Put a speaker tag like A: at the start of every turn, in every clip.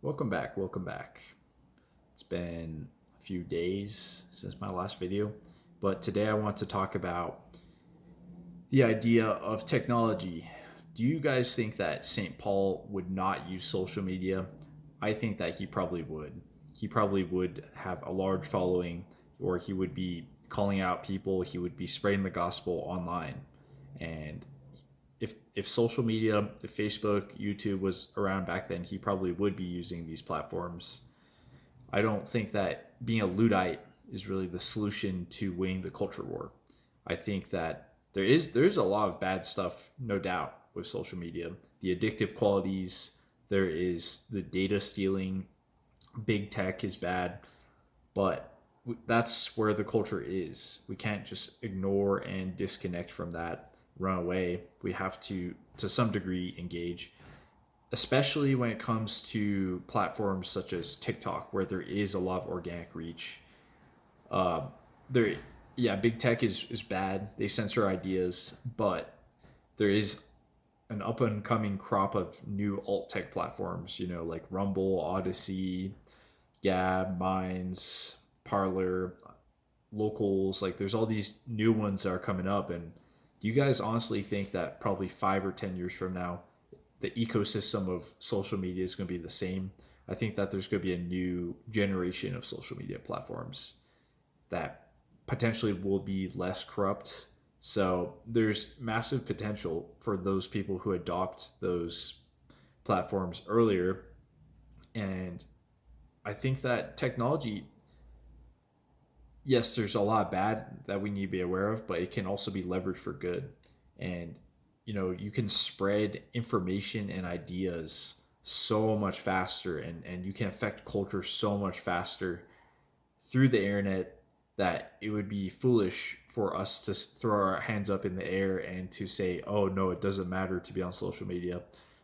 A: Welcome back. Welcome back. It's been a few days since my last video, but today I want to talk about the idea of technology. Do you guys think that St. Paul would not use social media? I think that he probably would. He probably would have a large following, or he would be calling out people, he would be spreading the gospel online. And if social media, if Facebook, YouTube was around back then, he probably would be using these platforms. I don't think that being a Luddite is really the solution to winning the culture war. I think that there's a lot of bad stuff, no doubt, with social media. The addictive qualities, there is the data stealing, big tech is bad, but that's where the culture is. We can't just ignore and disconnect from that, run away. We have to some degree, engage, especially when it comes to platforms such as TikTok, where there is a lot of organic reach. Uh, there, yeah, big tech is bad. They censor ideas, but there is an up and coming crop of new alt tech platforms. Like Rumble, Odyssey, Gab, Minds, Parlor, Locals. Like, there's all these new ones that are coming up. And do you guys honestly think that probably 5 or 10 years from now, the ecosystem of social media is going to be the same? I think that there's going to be a new generation of social media platforms that potentially will be less corrupt. So there's massive potential for those people who adopt those platforms earlier. And I think that technology, yes, there's a lot bad that we need to be aware of, but it can also be leveraged for good. And you can spread information and ideas so much faster, and you can affect culture so much faster through the internet, that it would be foolish for us to throw our hands up in the air and to say, oh no, it doesn't matter to be on social media.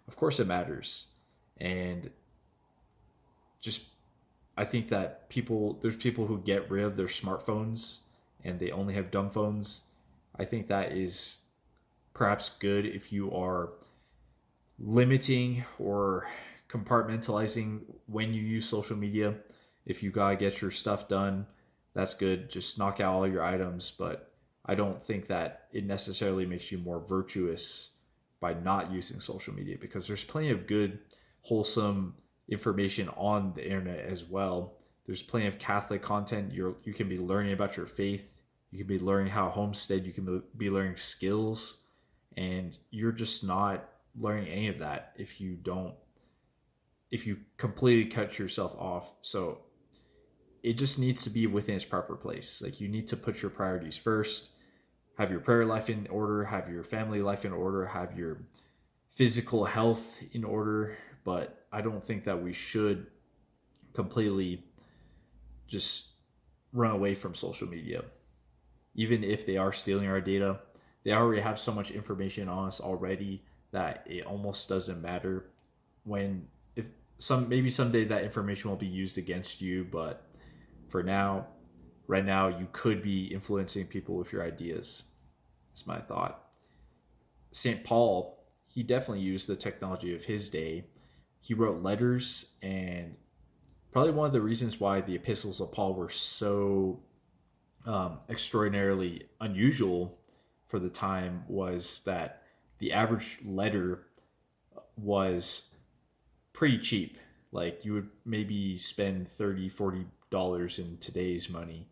A: Of course it matters. And just, I think that there's people who get rid of their smartphones and they only have dumb phones. I think that is perhaps good if you are limiting or compartmentalizing when you use social media. If you gotta get your stuff done, that's good. Just knock out all your items. But I don't think that it necessarily makes you more virtuous by not using social media, because there's plenty of good, wholesome information on the internet as well. There's plenty of Catholic content. You can be learning about your faith. You can be learning how to homestead. You can be learning skills, and you're just not learning any of that if you completely cut yourself off. So it just needs to be within its proper place. Like, you need to put your priorities first, have your prayer life in order, have your family life in order, have your physical health in order. But I don't think that we should completely just run away from social media. Even if they are stealing our data, they already have so much information on us already that it almost doesn't matter. When if some maybe someday that information will be used against you, but for now, right now, you could be influencing people with your ideas. That's my thought. St. Paul, he definitely used the technology of his day. He wrote letters, and probably one of the reasons why the epistles of Paul were so extraordinarily unusual for the time was that the average letter was pretty cheap. Like, you would maybe spend $30-$40 in today's money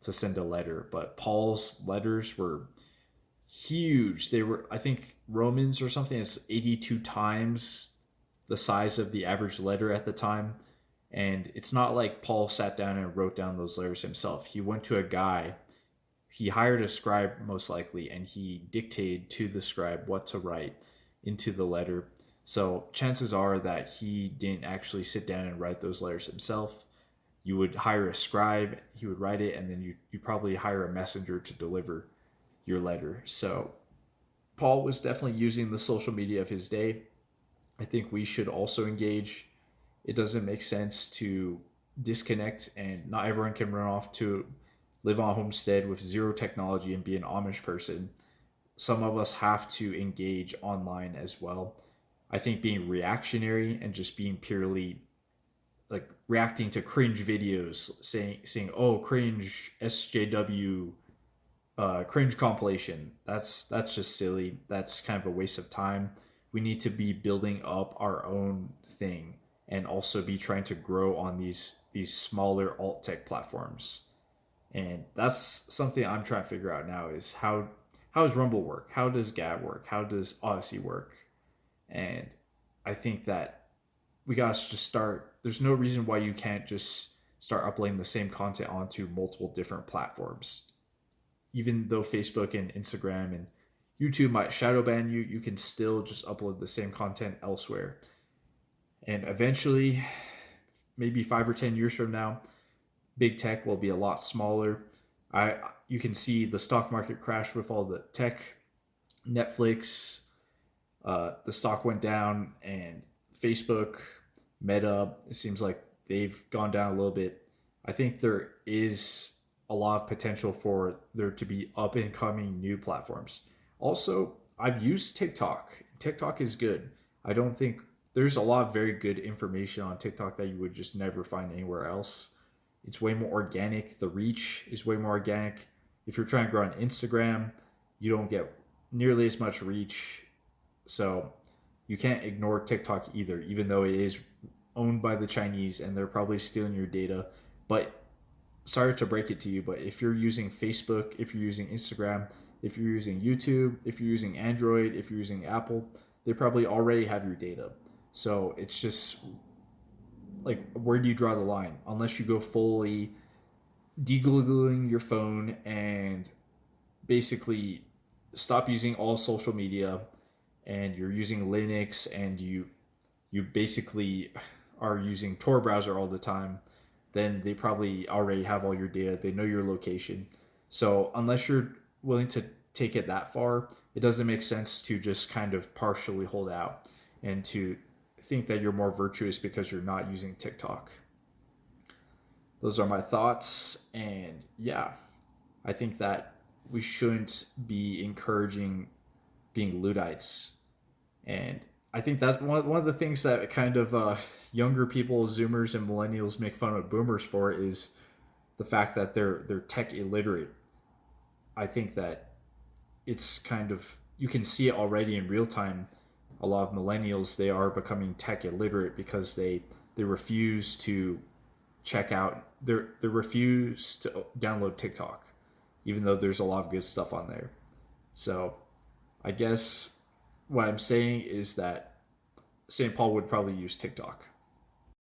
A: to send a letter, but Paul's letters were huge. They were, I think, Romans or something is 82 times the size of the average letter at the time. And it's not like Paul sat down and wrote down those letters himself. He went to a guy, he hired a scribe most likely, and he dictated to the scribe what to write into the letter. So chances are that he didn't actually sit down and write those letters himself. You would hire a scribe, he would write it, and then you probably hire a messenger to deliver your letter. So Paul was definitely using the social media of his day. I think we should also engage. It doesn't make sense to disconnect, and not everyone can run off to live on a homestead with zero technology and be an Amish person. Some of us have to engage online as well. I think being reactionary and just being purely like reacting to cringe videos, saying oh cringe SJW, cringe compilation. That's just silly. That's kind of a waste of time. We need to be building up our own thing and also be trying to grow on these smaller alt tech platforms. And that's something I'm trying to figure out now is how does Rumble work? How does Gab work? How does Odyssey work? And I think that we gotta just start. There's no reason why you can't just start uploading the same content onto multiple different platforms. Even though Facebook and Instagram and YouTube might shadow ban you, you can still just upload the same content elsewhere. And eventually, maybe 5 or 10 years from now, big tech will be a lot smaller. You can see the stock market crash with all the tech, Netflix, the stock went down, and Facebook, Meta, it seems like they've gone down a little bit. I think there is a lot of potential for there to be up and coming new platforms. Also, I've used TikTok. TikTok is good. I don't think there's a lot of very good information on TikTok that you would just never find anywhere else. It's way more organic. The reach is way more organic. If you're trying to grow on Instagram, you don't get nearly as much reach. So you can't ignore TikTok either, even though it is owned by the Chinese and they're probably stealing your data. But sorry to break it to you, but if you're using Facebook, if you're using Instagram, if you're using YouTube, if you're using Android, if you're using Apple, they probably already have your data. So it's just like, where do you draw the line? Unless you go fully de-googling your phone and basically stop using all social media, and you're using Linux, and you basically are using Tor browser all the time, then they probably already have all your data. They know your location. So unless you're willing to take it that far, it doesn't make sense to just kind of partially hold out and to think that you're more virtuous because you're not using TikTok. Those are my thoughts. And yeah, I think that we shouldn't be encouraging being Luddites. And I think that's one of the things that kind of younger people, Zoomers and Millennials, make fun of Boomers for is the fact that they're tech illiterate. I think that it's kind of, you can see it already in real time. A lot of Millennials, they are becoming tech illiterate because they refuse to check out, they refuse to download TikTok, even though there's a lot of good stuff on there. So I guess what I'm saying is that St. Paul would probably use TikTok.